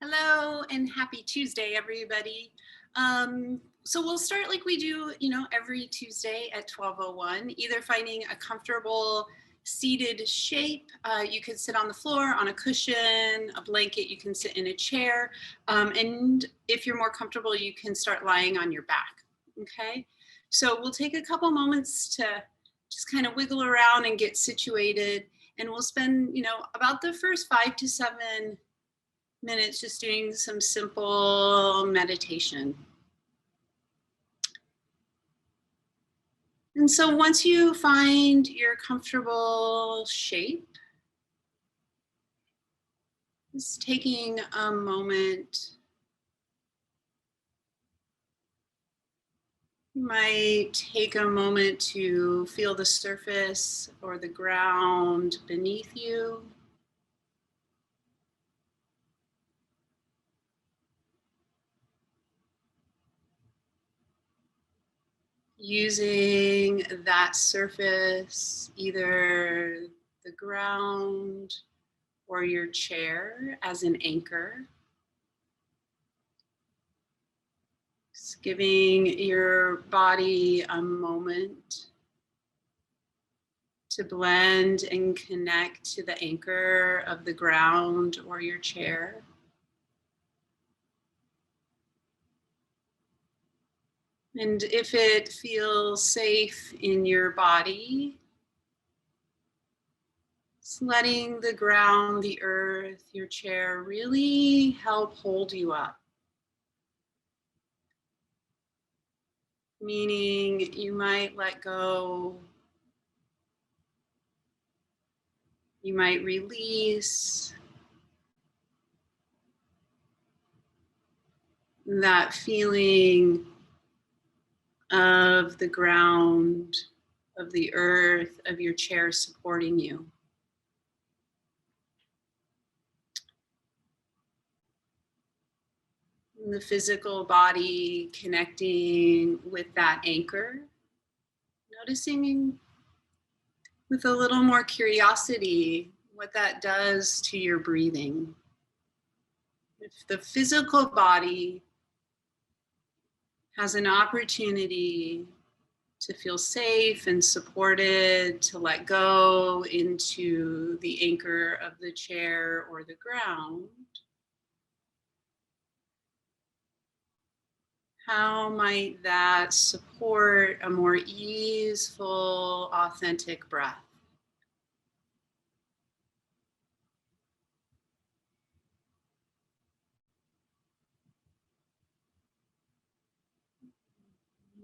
Hello and happy Tuesday, everybody. So we'll start like we do, every Tuesday at 12:01, either finding a comfortable seated shape. You could sit on the floor, on a cushion, a blanket, you can sit in a chair. And if you're more comfortable, you can start lying on your back, okay? So we'll take a couple moments to just kind of wiggle around and get situated. And we'll spend, about the first 5 to 7 minutes just doing some simple meditation. And so once you find your comfortable shape, just taking a moment, you might take a moment to feel the surface or the ground beneath you. Using that surface, either the ground or your chair, as an anchor. Just giving your body a moment to blend and connect to the anchor of the ground or your chair. And if it feels safe in your body, just letting the ground, the earth, your chair really help hold you up. Meaning you might let go, you might release that feeling of the ground, of the earth, of your chair supporting you. And the physical body connecting with that anchor, noticing with a little more curiosity what that does to your breathing. If the physical body has an opportunity to feel safe and supported, to let go into the anchor of the chair or the ground, how might that support a more easeful, authentic breath?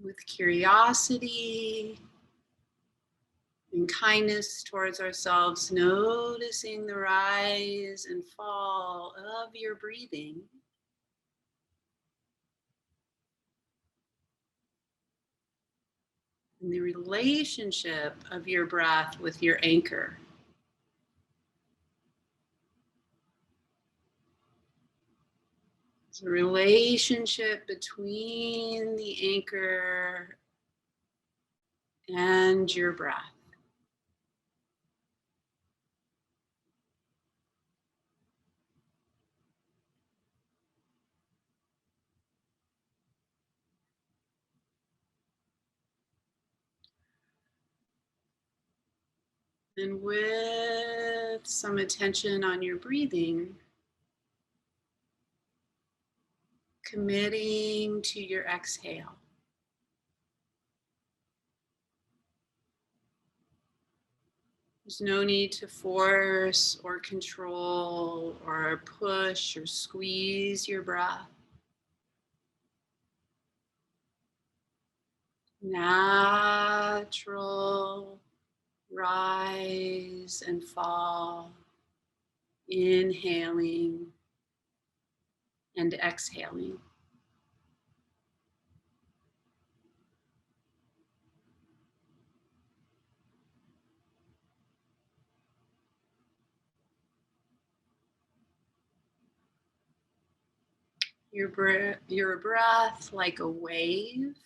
With curiosity and kindness towards ourselves, noticing the rise and fall of your breathing. And the relationship of your breath with your anchor. It's a relationship between the anchor and your breath. And with some attention on your breathing, committing to your exhale. There's no need to force or control or push or squeeze your breath. Natural rise and fall, inhaling and exhaling. Your breath like a wave.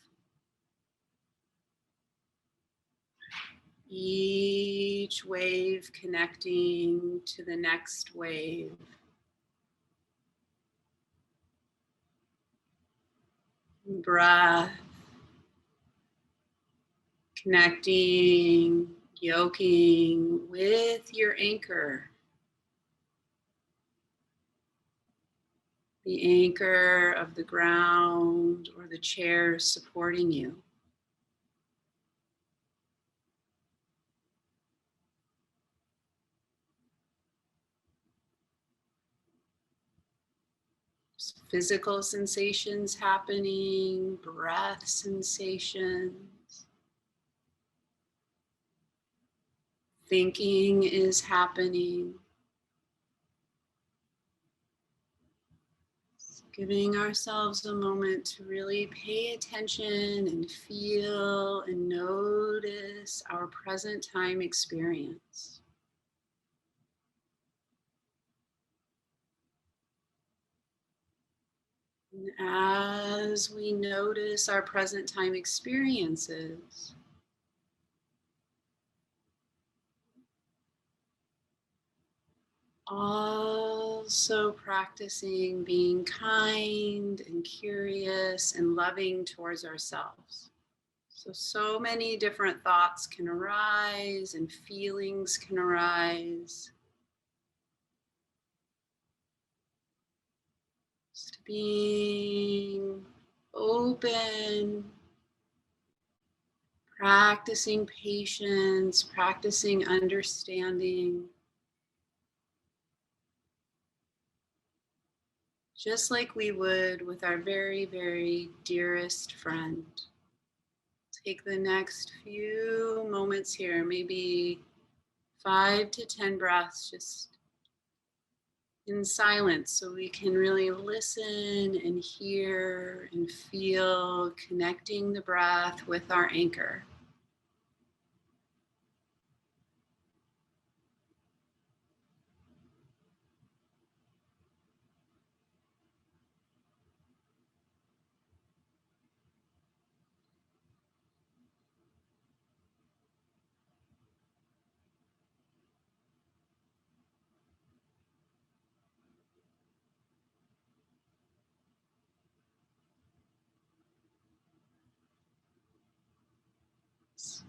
Each wave connecting to the next wave. breath, connecting, yoking with your anchor. The anchor of the ground or the chair supporting you. Physical sensations happening, breath sensations. Thinking is happening. Giving ourselves a moment to really pay attention and feel and notice our present time experience. And as we notice our present time experiences, also practicing being kind and curious and loving towards ourselves. So many different thoughts can arise and feelings can arise. Just being open, practicing patience, practicing understanding. Just like we would with our very, very dearest friend. Take the next few moments here, maybe 5 to 10 breaths, just in silence, so we can really listen and hear and feel, connecting the breath with our anchor.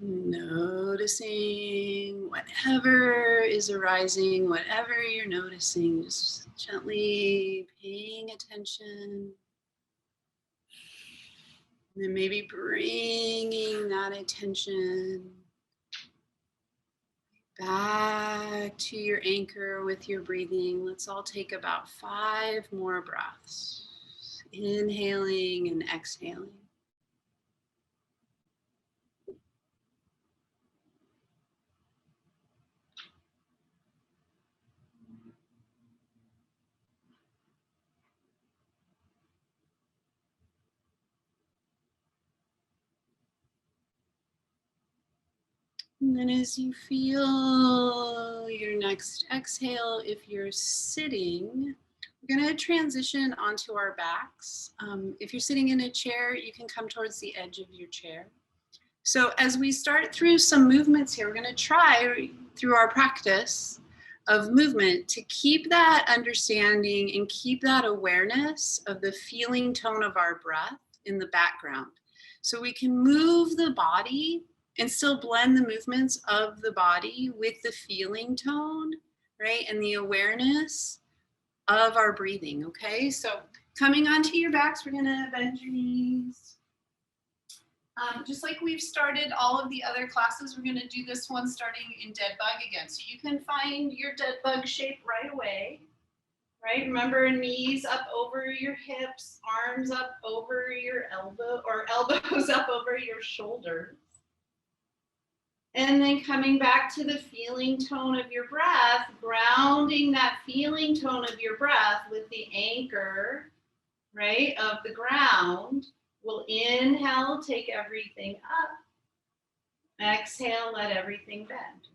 Noticing whatever is arising, whatever you're noticing, just gently paying attention. And then maybe bringing that attention back to your anchor with your breathing. Let's all take about 5 more breaths. Inhaling and exhaling. And then as you feel your next exhale, if you're sitting, we're going to transition onto our backs. If you're sitting in a chair, you can come towards the edge of your chair. So as we start through some movements here, we're going to try through our practice of movement to keep that understanding and keep that awareness of the feeling tone of our breath in the background. So we can move the body and still blend the movements of the body with the feeling tone, right? And the awareness of our breathing, okay? So coming onto your backs, we're gonna bend your knees. Just like we've started all of the other classes, we're gonna do this one starting in dead bug again. So you can find your dead bug shape right away, right? Remember, knees up over your hips, arms up over your elbow, or elbows up over your shoulders. And then coming back to the feeling tone of your breath, grounding that feeling tone of your breath with the anchor, right, of the ground. We'll inhale, take everything up. Exhale, let everything bend.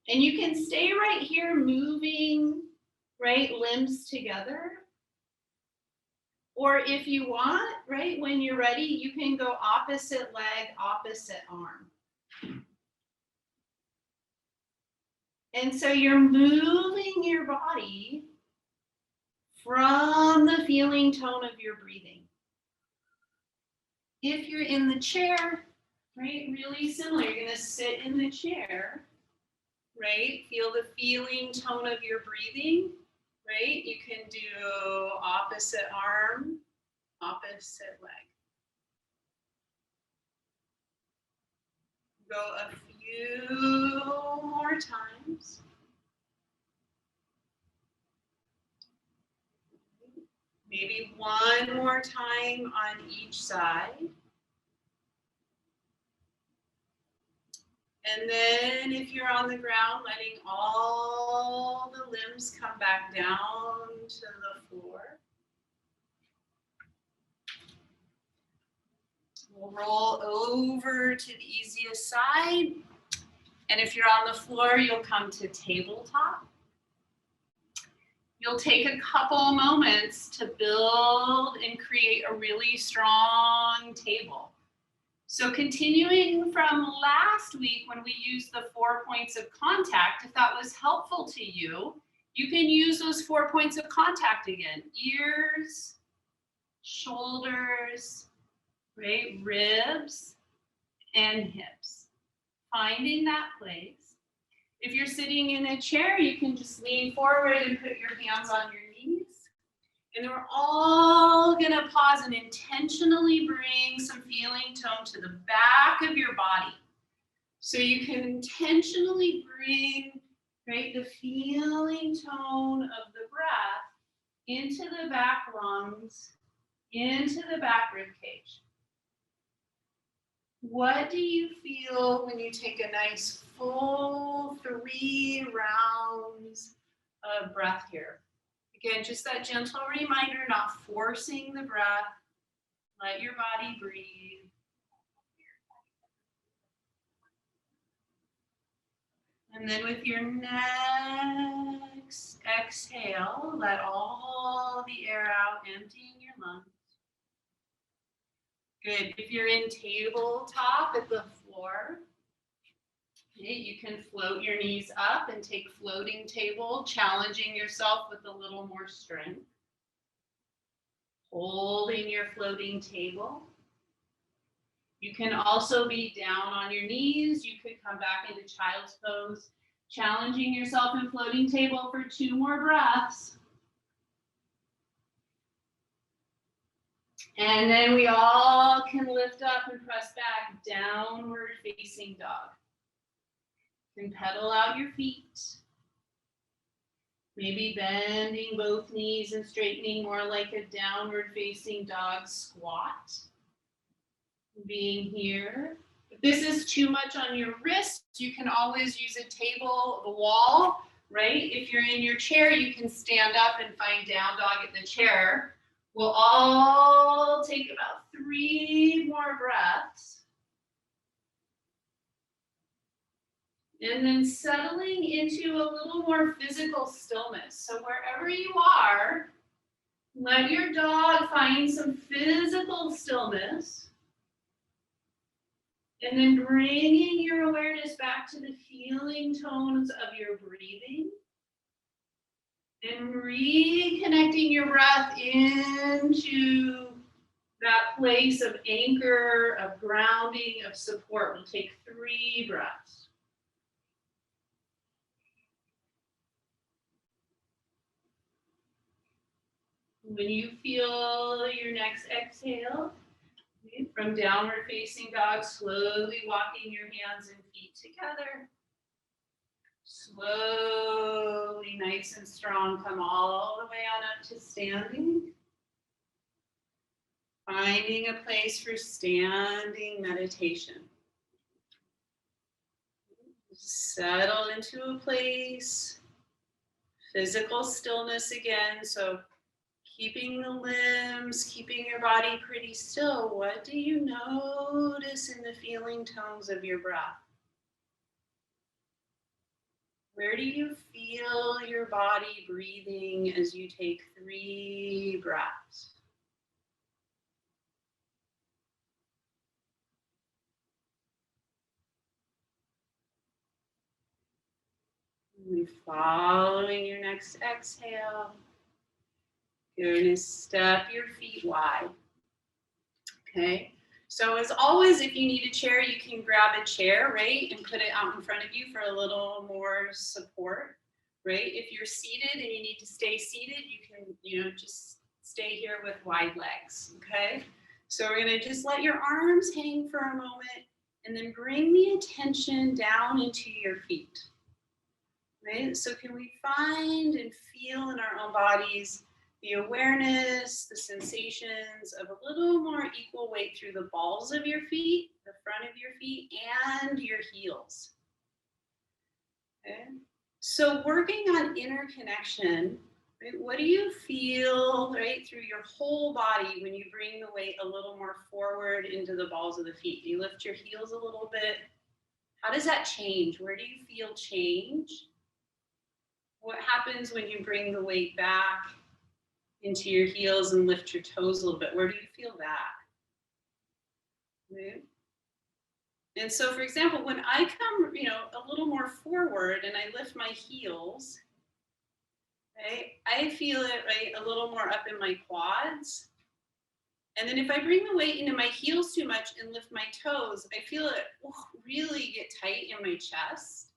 And you can stay right here moving, right, limbs together. Or if you want, right, when you're ready, you can go opposite leg, opposite arm. And so you're moving your body from the feeling tone of your breathing. If you're in the chair, right, really similar. You're gonna sit in the chair, right? Feel the feeling tone of your breathing, right? You can do opposite arm, opposite leg. Go a few more times. Maybe one more time on each side. And then if you're on the ground, letting all the limbs come back down to the floor. We'll roll over to the easiest side. And if you're on the floor, you'll come to tabletop. You'll take a couple moments to build and create a really strong table. So continuing from last week when we used the 4 points of contact, if that was helpful to you, you can use those 4 points of contact again. Ears, shoulders, right? Ribs, and hips. Finding that place. If you're sitting in a chair, you can just lean forward and put your hands on your knees. And then we're all gonna pause and intentionally bring some feeling tone to the back of your body. So you can intentionally bring, right, the feeling tone of the breath into the back lungs, into the back rib cage. What do you feel when you take a nice full 3 rounds of breath here? Again, just that gentle reminder, not forcing the breath. Let your body breathe. And then with your next exhale, let all the air out, emptying your lungs. Good. If you're in tabletop at the floor, okay, you can float your knees up and take floating table, challenging yourself with a little more strength. Holding your floating table. You can also be down on your knees. You could come back into child's pose, challenging yourself in floating table for 2 more breaths. And then we all can lift up and press back, downward facing dog. You can pedal out your feet. Maybe bending both knees and straightening more like a downward facing dog squat. Being here. If this is too much on your wrists, you can always use a table, the wall, right? If you're in your chair, you can stand up and find down dog in the chair. We'll all take about 3 more breaths. And then settling into a little more physical stillness. So wherever you are, let your dog find some physical stillness. And then bringing your awareness back to the feeling tones of your breathing. And reconnecting your breath into that place of anchor, of grounding, of support. We'll take 3 breaths. When you feel your next exhale, from downward facing dog, slowly walking your hands and feet together. Slowly, nice and strong, come all the way on up to standing. Finding a place for standing meditation. Settle into a place. Physical stillness again, so keeping the limbs, keeping your body pretty still. What do you notice in the feeling tones of your breath? Where do you feel your body breathing as you take 3 breaths? And following your next exhale, you're going to step your feet wide. Okay, So as always, if you need a chair, you can grab a chair, right, and put it out in front of you for a little more support, right? If you're seated and you need to stay seated, you can, just stay here with wide legs, okay? So we're gonna just let your arms hang for a moment and then bring the attention down into your feet, right? So can we find and feel in our own bodies the awareness, the sensations of a little more equal weight through the balls of your feet, the front of your feet, and your heels. Okay? So working on inner connection, right? What do you feel, right, through your whole body when you bring the weight a little more forward into the balls of the feet? You lift your heels a little bit. How does that change? Where do you feel change? What happens when you bring the weight back into your heels and lift your toes a little bit? Where do you feel that? Right? And so, for example, when I come, a little more forward and I lift my heels, right, I feel it, right, a little more up in my quads. And then if I bring the weight into my heels too much and lift my toes, I feel it really get tight in my chest.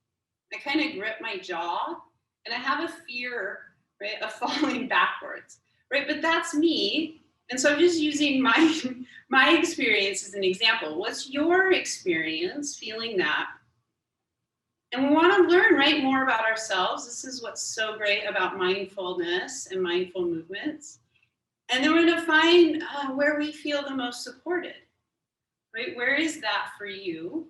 I kind of grip my jaw and I have a fear, right, of falling backwards. Right, but that's me. And so I'm just using my experience as an example. What's your experience feeling that? And we want to learn, right, more about ourselves. This is what's so great about mindfulness and mindful movements. And then we're going to find where we feel the most supported, right? Where is that for you?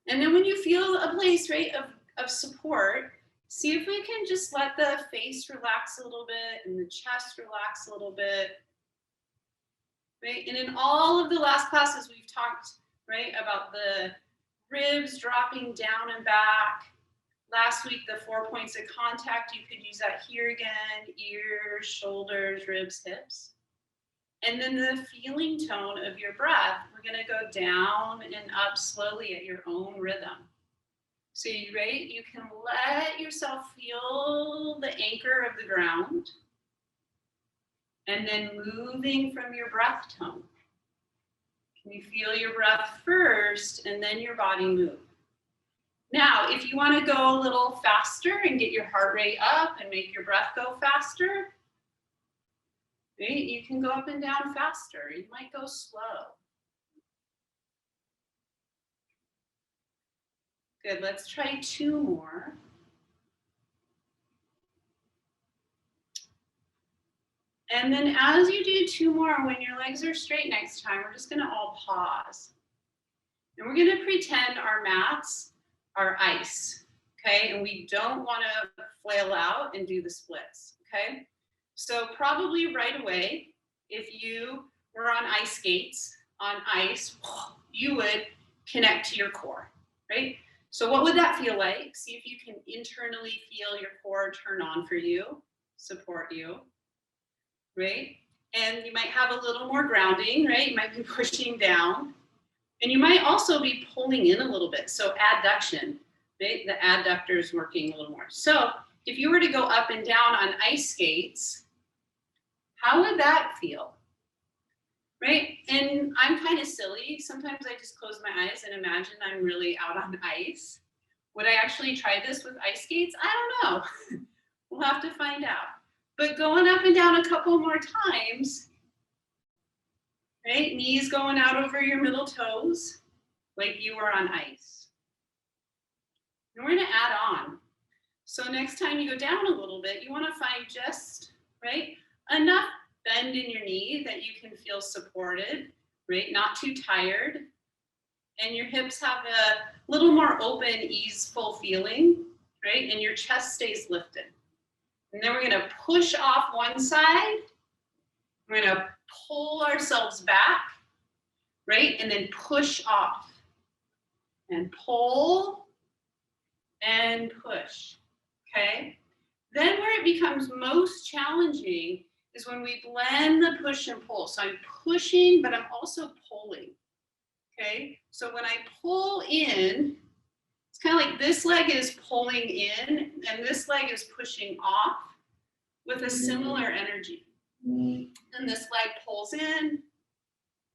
And then when you feel a place, right, of support, see if we can just let the face relax a little bit and the chest relax a little bit, right? And in all of the last classes, we've talked, right, about the ribs dropping down and back. Last week, the 4 points of contact, you could use that here again: ears, shoulders, ribs, hips. And then the feeling tone of your breath, we're gonna go down and up slowly at your own rhythm. So you ready? You can let yourself feel the anchor of the ground and then moving from your breath tone. Can you feel your breath first and then your body move? Now, if you want to go a little faster and get your heart rate up and make your breath go faster, right, you can go up and down faster. You might go slow. Good, let's try 2 more. And then as you do 2 more, when your legs are straight next time, we're just gonna all pause. And we're gonna pretend our mats are ice, okay? And we don't wanna flail out and do the splits, okay? So probably right away, if you were on ice skates, on ice, you would connect to your core, right? So what would that feel like? See if you can internally feel your core turn on for you, support you, right? And you might have a little more grounding, right? You might be pushing down. And you might also be pulling in a little bit. So adduction, right? The adductors working a little more. So if you were to go up and down on ice skates, how would that feel? Right? And I'm kind of silly. Sometimes I just close my eyes and imagine I'm really out on ice. Would I actually try this with ice skates? I don't know. We'll have to find out. But going up and down a couple more times, right? Knees going out over your middle toes, like you were on ice. And we're gonna add on. So next time you go down a little bit, you wanna find just, right, enough bend in your knee that you can feel supported, right? Not too tired. And your hips have a little more open, easeful feeling, right? And your chest stays lifted. And then we're gonna push off one side. We're gonna pull ourselves back, right? And then push off. And pull and push, okay? Then where it becomes most challenging is when we blend the push and pull. So I'm pushing, but I'm also pulling, okay? So when I pull in, it's kind of like this leg is pulling in and this leg is pushing off with a similar energy. And this leg pulls in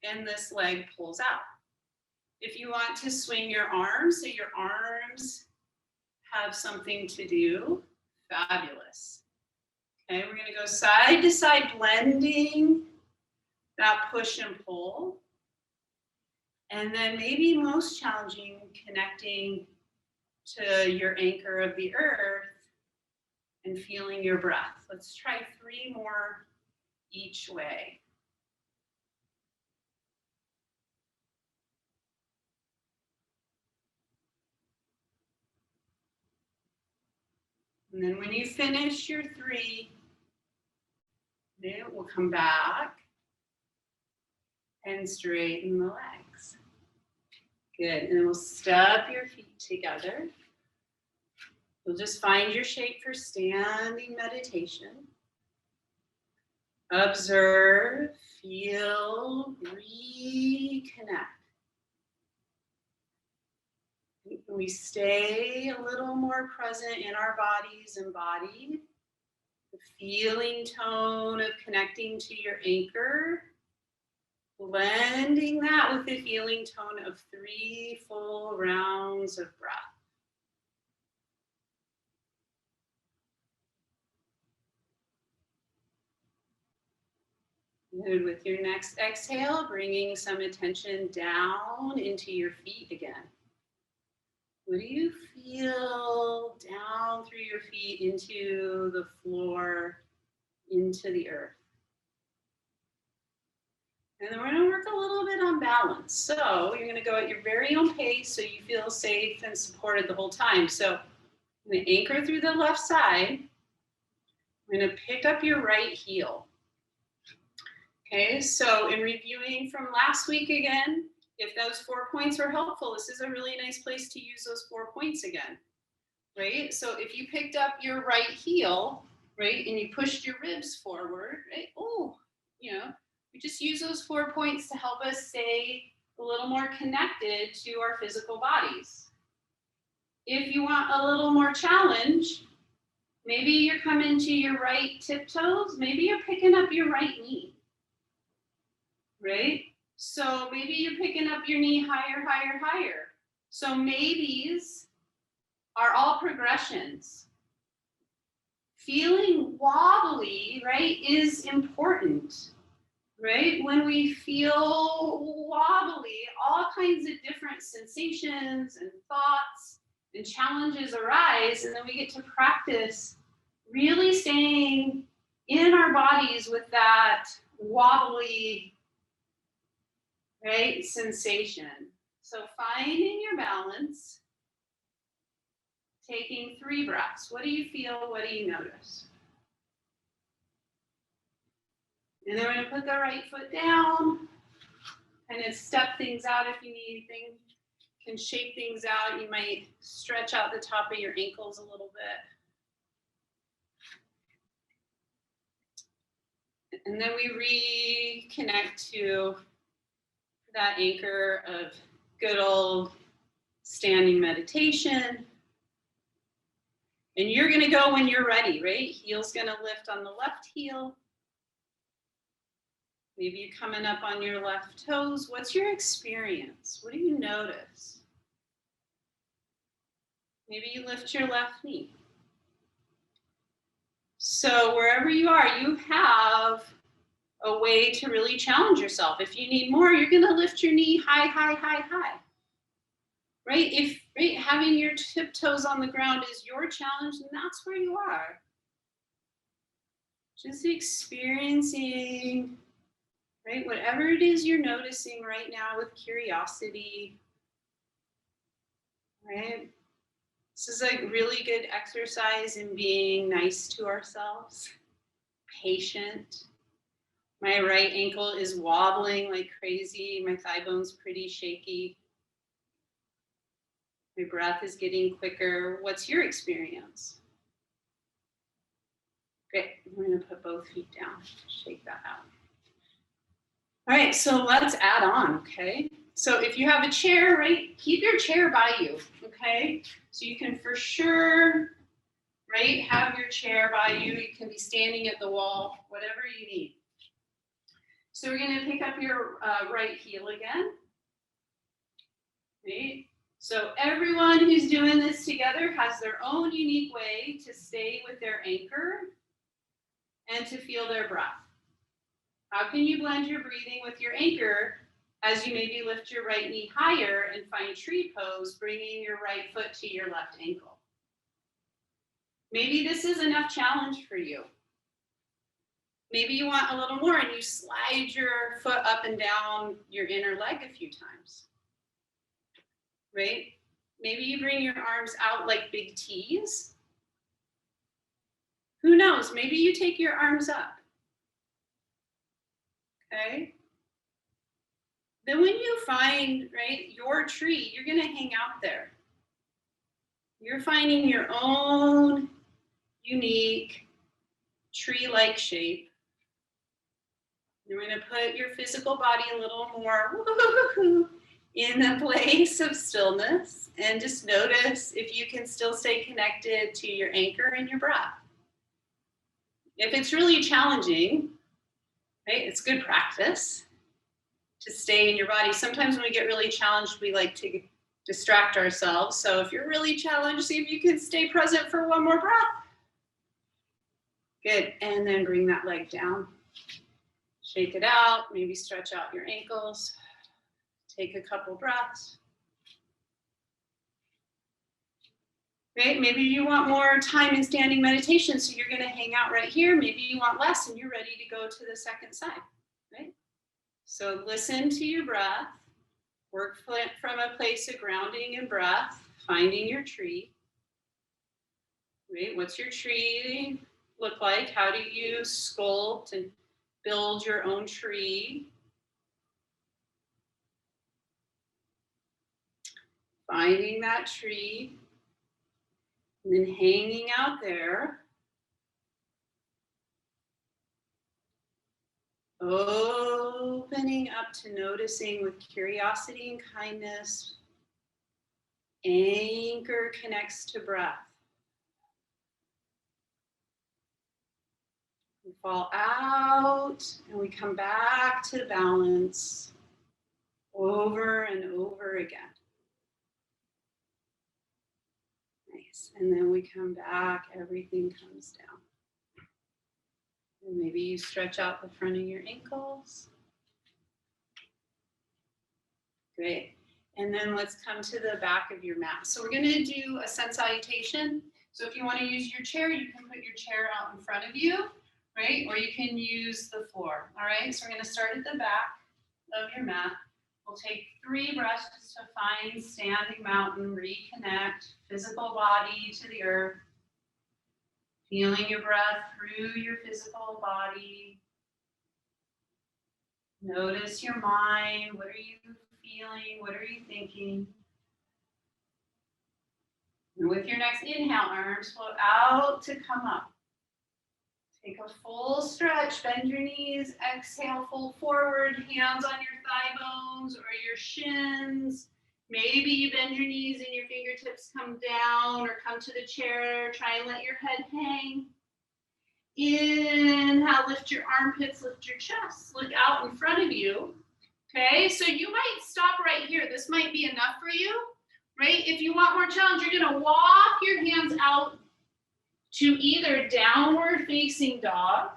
and this leg pulls out. If you want to swing your arms, so your arms have something to do, fabulous. Okay, we're gonna go side to side, blending that push and pull. And then maybe most challenging, connecting to your anchor of the earth and feeling your breath. Let's try 3 more each way. And then when you finish your 3, then we'll come back and straighten the legs. Good, and then we'll step your feet together. You'll just find your shape for standing meditation. Observe, feel, reconnect. We stay a little more present in our bodies, embodied. The feeling tone of connecting to your anchor. Blending that with the feeling tone of 3 full rounds of breath. And with your next exhale, bringing some attention down into your feet again. What do you feel down through your feet into the floor, into the earth? And then we're going to work a little bit on balance. So you're going to go at your very own pace so you feel safe and supported the whole time. So I'm going to anchor through the left side. I'm going to pick up your right heel. Okay, so in reviewing from last week again, if those 4 points were helpful, this is a really nice place to use those 4 points again, right? So if you picked up your right heel, right, and you pushed your ribs forward, right? Oh, you know, we just use those 4 points to help us stay a little more connected to our physical bodies. If you want a little more challenge, maybe you're coming to your right tiptoes, maybe you're picking up your right knee, right? So maybe you're picking up your knee higher, higher, higher. So maybes are all progressions. Feeling wobbly, right, is important, right? When we feel wobbly, all kinds of different sensations and thoughts and challenges arise, and then we get to practice really staying in our bodies with that wobbly, right, sensation. So finding your balance, taking 3 breaths. What do you feel? What do you notice? And then we're going to put the right foot down and step things out if you need anything. Can shape things out. You might stretch out the top of your ankles a little bit. And then we reconnect to that anchor of good old standing meditation. And you're going to go when you're ready, right? Heel's going to lift on the left heel. Maybe you're coming up on your left toes. What's your experience? What do you notice? Maybe you lift your left knee. So wherever you are, you have a way to really challenge yourself. If you need more, you're going to lift your knee high, high, high, high. Right? If having your tiptoes on the ground is your challenge, then that's where you are. Just experiencing, right? Whatever it is you're noticing right now with curiosity, right? This is a really good exercise in being nice to ourselves, patient. My right ankle is wobbling like crazy. My thigh bone's pretty shaky. My breath is getting quicker. What's your experience? Great. We're going to put both feet down. Shake that out. All right, so let's add on, okay? So if you have a chair, right, keep your chair by you, okay? So you can for sure, right, have your chair by you. You can be standing at the wall, whatever you need. So we're going to pick up your right heel again. Right? So everyone who's doing this together has their own unique way to stay with their anchor and to feel their breath. How can you blend your breathing with your anchor as you maybe lift your right knee higher and find tree pose, bringing your right foot to your left ankle? Maybe this is enough challenge for you. Maybe you want a little more and you slide your foot up and down your inner leg a few times, right? Maybe you bring your arms out like big T's. Who knows? Maybe you take your arms up, okay? Then when you find, right, your tree, you're gonna hang out there. You're finding your own unique tree-like shape. You're going to put your physical body a little more in a place of stillness and just notice if you can still stay connected to your anchor and your breath. If it's really challenging, right, it's good practice to stay in your body. Sometimes when we get really challenged, we like to distract ourselves. So if you're really challenged, see if you can stay present for one more breath. Good, and then bring that leg down. Shake it out, maybe stretch out your ankles. Take a couple breaths. Right, maybe you want more time in standing meditation, so you're gonna hang out right here. Maybe you want less and you're ready to go to the second side, right? So listen to your breath. Work from a place of grounding and breath, finding your tree. Right, what's your tree look like? How do you sculpt and build your own tree? Finding that tree and then hanging out there. Opening up to noticing with curiosity and kindness. Anchor connects to breath. We fall out and we come back to balance over and over again. Nice. And then we come back, everything comes down. And maybe you stretch out the front of your ankles. Great. And then let's come to the back of your mat. So we're going to do a sun salutation. So if you want to use your chair, you can put your chair out in front of you, right? Or you can use the floor. All right. So we're going to start at the back of your mat. We'll take 3 breaths to find standing mountain, reconnect physical body to the earth. Feeling your breath through your physical body. Notice your mind. What are you feeling? What are you thinking? And with your next inhale, arms float out to come up. Take a full stretch. Bend your knees. Exhale, fold forward. Hands on your thigh bones or your shins. Maybe you bend your knees and your fingertips come down or come to the chair. Try and let your head hang. Inhale, lift your armpits, lift your chest. Look out in front of you. Okay, so you might stop right here. This might be enough for you, right? If you want more challenge, you're going to walk your hands out to either downward facing dog.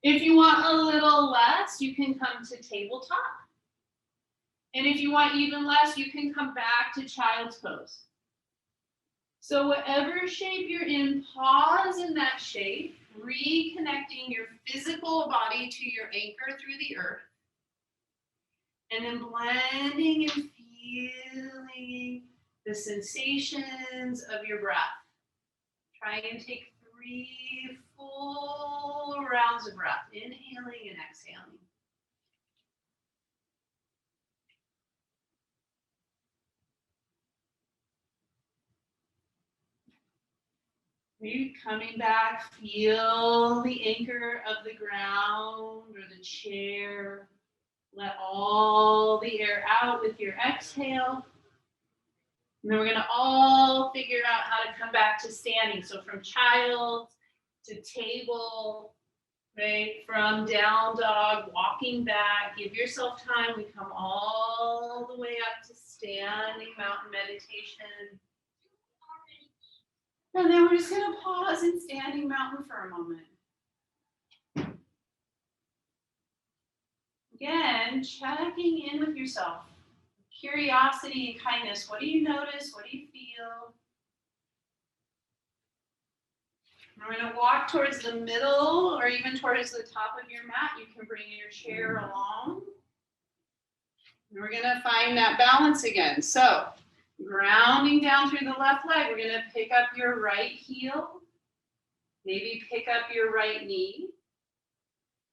If you want a little less, you can come to tabletop. And if you want even less, you can come back to child's pose. So whatever shape you're in, pause in that shape, reconnecting your physical body to your anchor through the earth. And then blending and feeling the sensations of your breath. Try and take 3 full rounds of breath, inhaling and exhaling. Coming back, feel the anchor of the ground or the chair. Let all the air out with your exhale. And then we're going to all figure out how to come back to standing. So from child to table right? From down dog, walking back, give yourself time. We come all the way up to standing mountain meditation. And then we're just gonna pause in standing mountain for a moment. Again, checking in with yourself. Curiosity and kindness. What do you notice? What do you feel? We're going to walk towards the middle or even towards the top of your mat. You can bring your chair along. And we're going to find that balance again. So grounding down through the left leg, we're going to pick up your right heel. Maybe pick up your right knee.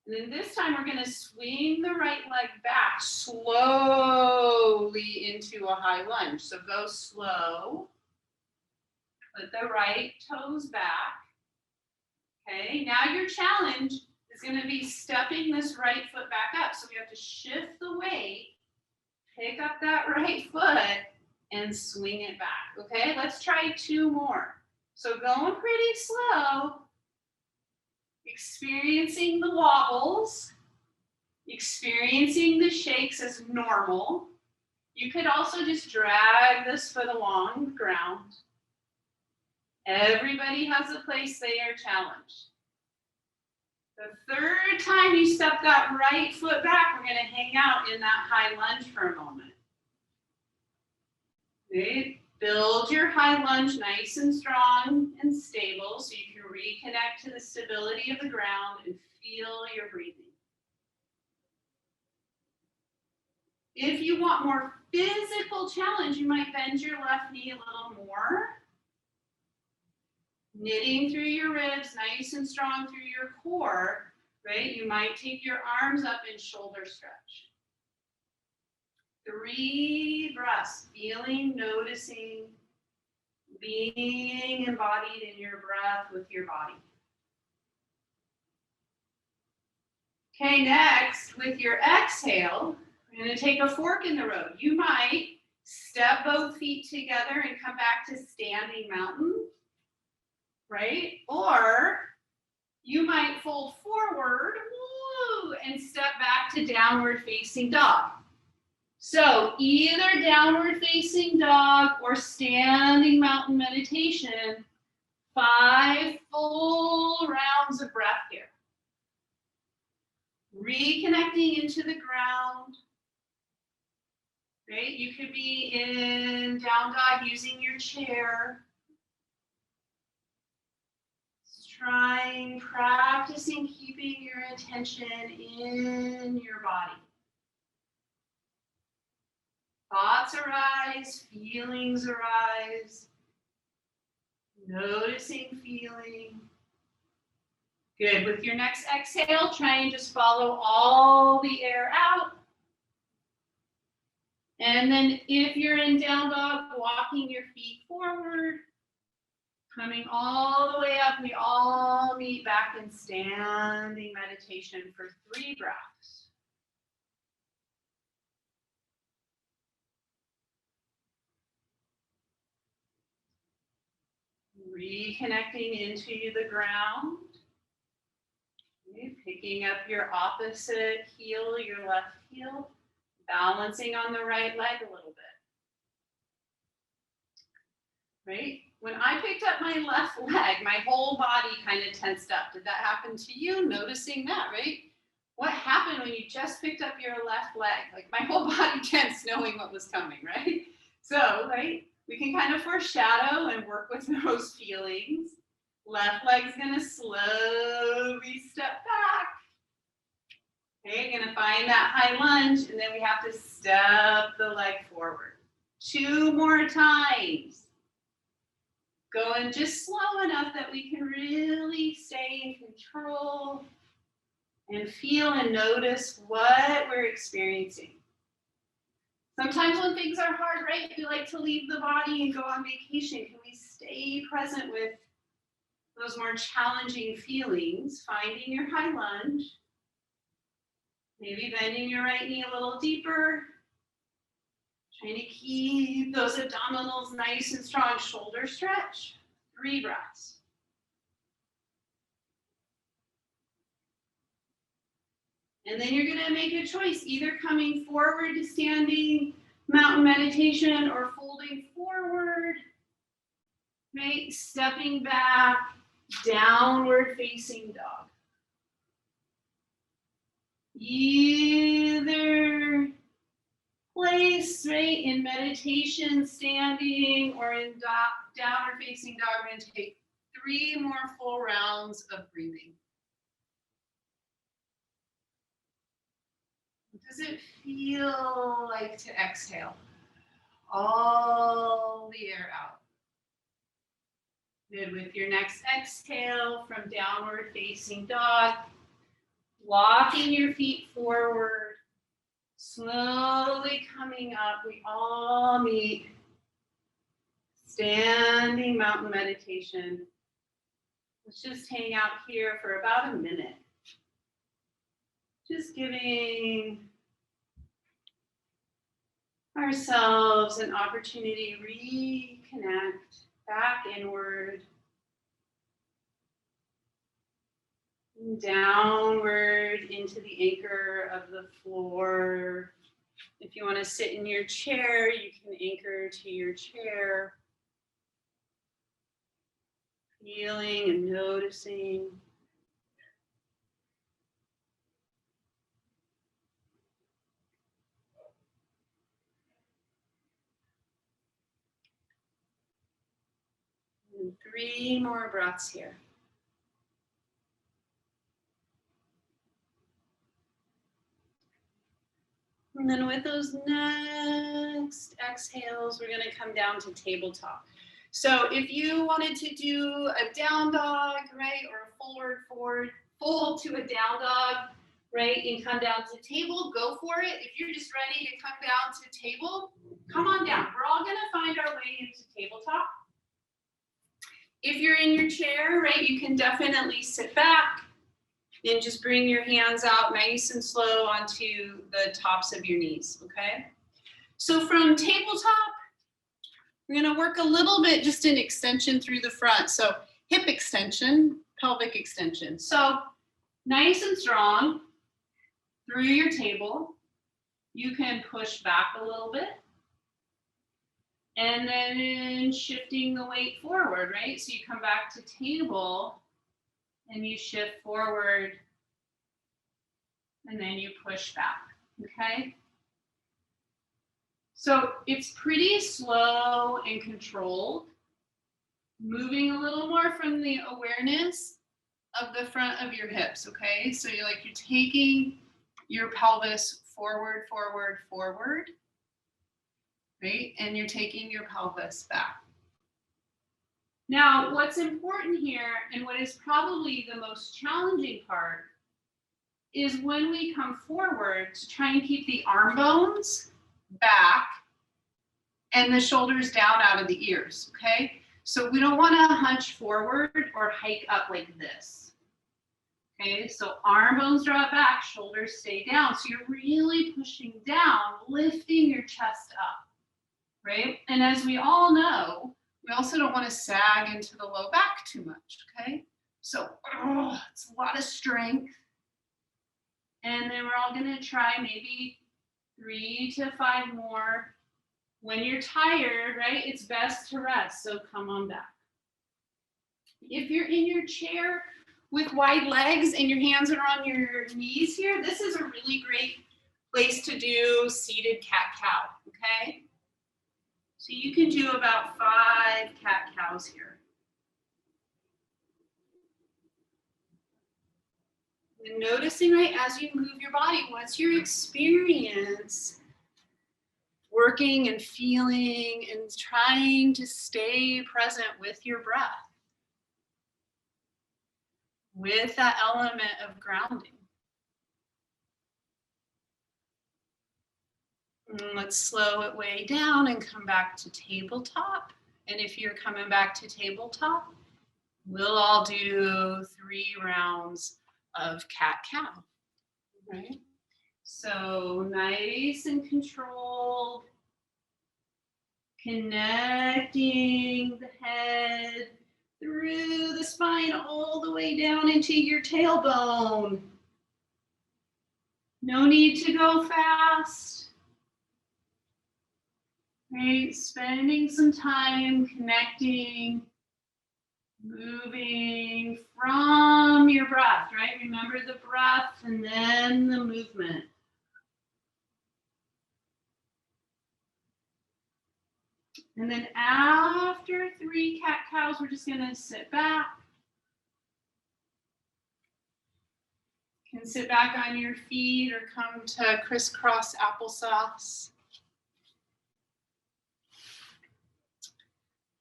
And then this time we're going to swing the right leg back slowly into a high lunge. So go slow. Put the right toes back. Okay, now your challenge is going to be stepping this right foot back up. So we have to shift the weight, pick up that right foot, and swing it back. Okay, let's try 2 more. So going pretty slow, experiencing the wobbles, experiencing the shakes as normal. You could also just drag this foot along the ground. Everybody has a place they are challenged. The third time you step that right foot back, we're going to hang out in that high lunge for a moment. Okay. Build your high lunge nice and strong and stable so you can reconnect to the stability of the ground and feel your breathing. If you want more physical challenge, you might bend your left knee a little more. Knitting through your ribs, nice and strong through your core, right? You might take your arms up in shoulder stretch. 3 breaths, feeling, noticing, being embodied in your breath with your body. Okay, next, with your exhale, we're going to take a fork in the road. You might step both feet together and come back to standing mountain. Right? Or you might fold forward, woo, and step back to downward facing dog. So either downward facing dog or standing mountain meditation, 5 full rounds of breath here. Reconnecting into the ground. Right? You could be in down dog using your chair. Practicing keeping your attention in your body. Thoughts arise, feelings arise. Noticing, feeling. Good. With your next exhale, try and just follow all the air out. And then if you're in down dog, walking your feet forward. Coming all the way up, we all meet back in standing meditation for 3 breaths. Reconnecting into the ground. Okay, picking up your opposite heel, your left heel. Balancing on the right leg a little bit. Right? When I picked up my left leg, my whole body kind of tensed up. Did that happen to you? Noticing that, right? What happened when you just picked up your left leg? Like my whole body tensed knowing what was coming, right? So, right, we can kind of foreshadow and work with those feelings. Left leg's gonna slowly step back. Okay, gonna find that high lunge, and then we have to step the leg forward. 2 more times. Going just slow enough that we can really stay in control and feel and notice what we're experiencing. Sometimes when things are hard, right, we like to leave the body and go on vacation. Can we stay present with those more challenging feelings? Finding your high lunge. Maybe bending your right knee a little deeper. Trying to keep those abdominals nice and strong. Shoulder stretch. 3 breaths. And then you're gonna make a choice, either coming forward to standing mountain meditation or folding forward, right? Stepping back, downward facing dog. Either place, right, in meditation, standing, or in downward facing dog. I'm going to take 3 more full rounds of breathing. What does it feel like to exhale? All the air out. Good. With your next exhale from downward facing dog, walking your feet forward, slowly coming up. We all meet standing mountain meditation. Let's just hang out here for about a minute. Just giving ourselves an opportunity to reconnect back inward, downward into the anchor of the floor. If you want to sit in your chair, you can anchor to your chair. Feeling and noticing. And 3 more breaths here. And then with those next exhales, we're going to come down to tabletop. So if you wanted to do a down dog, right, or a forward, fold to a down dog, right, and come down to table, go for it. If you're just ready to come down to table, come on down. We're all going to find our way into tabletop. If you're in your chair, right, you can definitely sit back and just bring your hands out nice and slow onto the tops of your knees, okay? So from tabletop, we're gonna work a little bit just in extension through the front. So hip extension, pelvic extension. So nice and strong through your table. You can push back a little bit. And then shifting the weight forward, right? So you come back to table and you shift forward and then you push back, okay? So it's pretty slow and controlled, moving a little more from the awareness of the front of your hips, okay? So you're taking your pelvis forward, forward, forward, right? And you're taking your pelvis back. Now, what's important here, and what is probably the most challenging part, is when we come forward to try and keep the arm bones back and the shoulders down out of the ears, okay? So we don't want to hunch forward or hike up like this, okay? So arm bones drop back, shoulders stay down. So you're really pushing down, lifting your chest up, right? And as we all know, we also don't want to sag into the low back too much, okay? So it's a lot of strength. And then we're all going to try maybe 3 to 5 more. When you're tired, right, it's best to rest, so come on back. If you're in your chair with wide legs and your hands are on your knees here, this is a really great place to do seated cat-cow, okay? So you can do about 5 cat-cows here. And noticing, right, as you move your body, what's your experience working and feeling and trying to stay present with your breath, with that element of grounding. And let's slow it way down and come back to tabletop. And if you're coming back to tabletop, we'll all do 3 rounds of cat-cow, right? So nice and controlled, connecting the head through the spine all the way down into your tailbone. No need to go fast. Right? Spending some time connecting, moving from your breath, right? Remember the breath and then the movement. And then after 3 cat-cows, we're just gonna sit back. You can sit back on your feet or come to crisscross applesauce.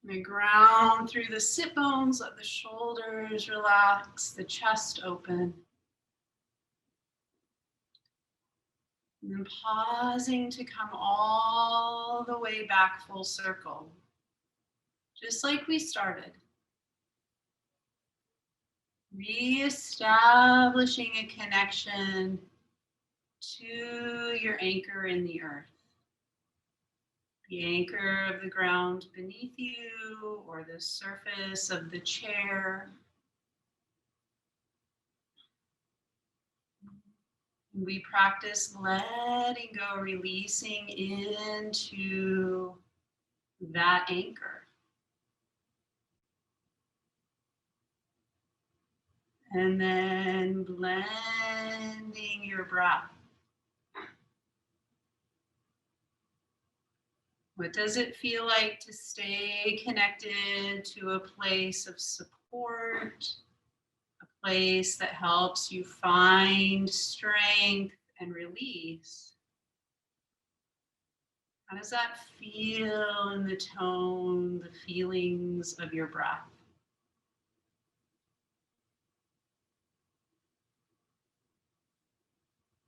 And then ground through the sit bones, let the shoulders relax, the chest open. And then pausing to come all the way back full circle, just like we started. Reestablishing a connection to your anchor in the earth. The anchor of the ground beneath you or the surface of the chair. We practice letting go, releasing into that anchor. And then blending your breath. What does it feel like to stay connected to a place of support, a place that helps you find strength and release? How does that feel in the tone, the feelings of your breath?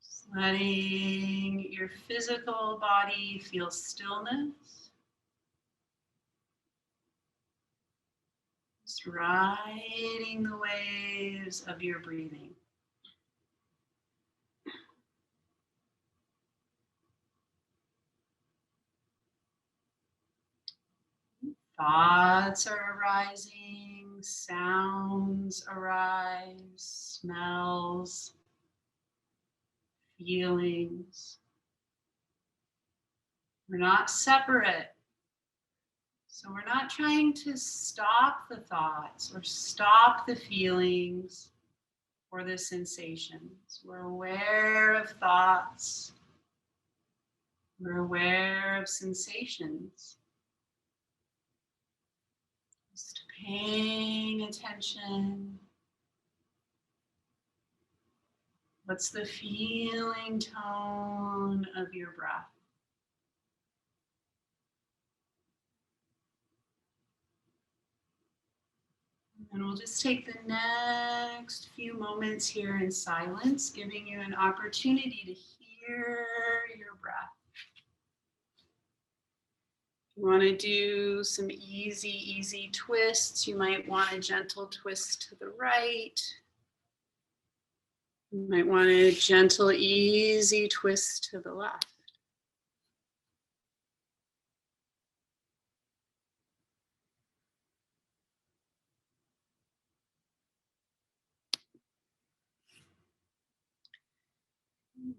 Just letting your physical body feel stillness. Just riding the waves of your breathing. Thoughts are arising, sounds arise, smells, feelings. We're not separate. So we're not trying to stop the thoughts or stop the feelings or the sensations. We're aware of thoughts. We're aware of sensations. Just paying attention. What's the feeling tone of your breath? And we'll just take the next few moments here in silence, giving you an opportunity to hear your breath. If you want to do some easy twists, you might want a gentle twist to the right. You might want a gentle, easy twist to the left.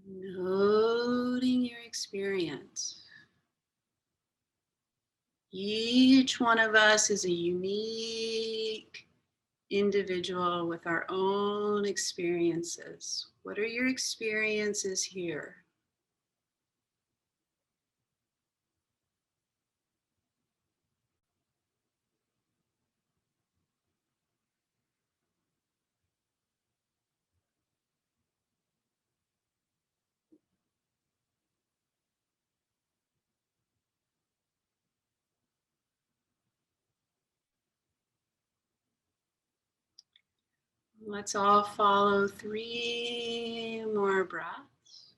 Noting your experience. Each one of us is a unique individual with our own experiences. What are your experiences here? Let's all follow 3 more breaths.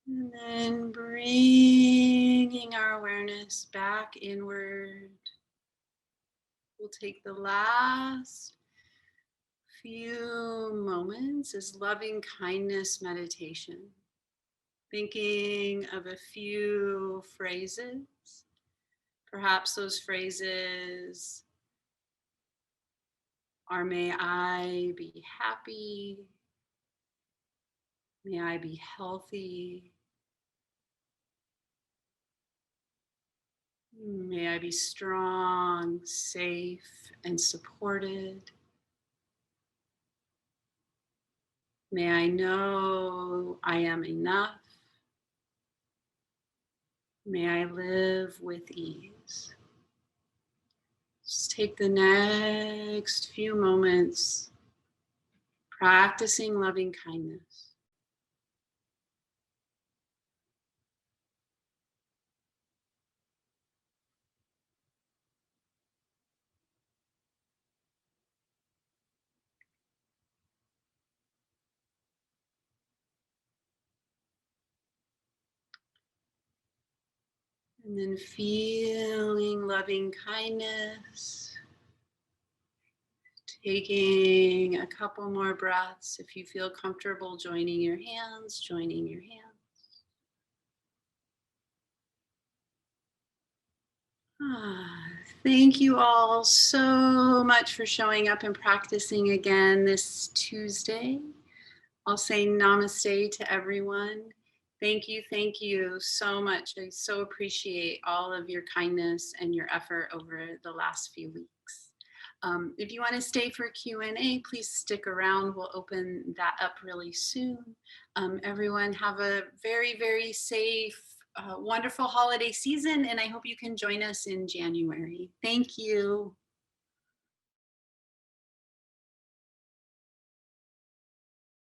And then bringing our awareness back inward. We'll take the last few moments is loving kindness meditation. Thinking of a few phrases. Perhaps those phrases are, may I be happy, may I be healthy, may I be strong, safe, and supported. May I know I am enough. May I live with ease. Just take the next few moments practicing loving kindness. And then feeling loving kindness. Taking a couple more breaths. If you feel comfortable joining your hands, joining your hands. Thank you all so much for showing up and practicing again this Tuesday. I'll say namaste to everyone. Thank you so much. I so appreciate all of your kindness and your effort over the last few weeks. If you want to stay for Q&A, please stick around. We'll open that up really soon. Everyone have a very, very safe, wonderful holiday season, and I hope you can join us in January. Thank you.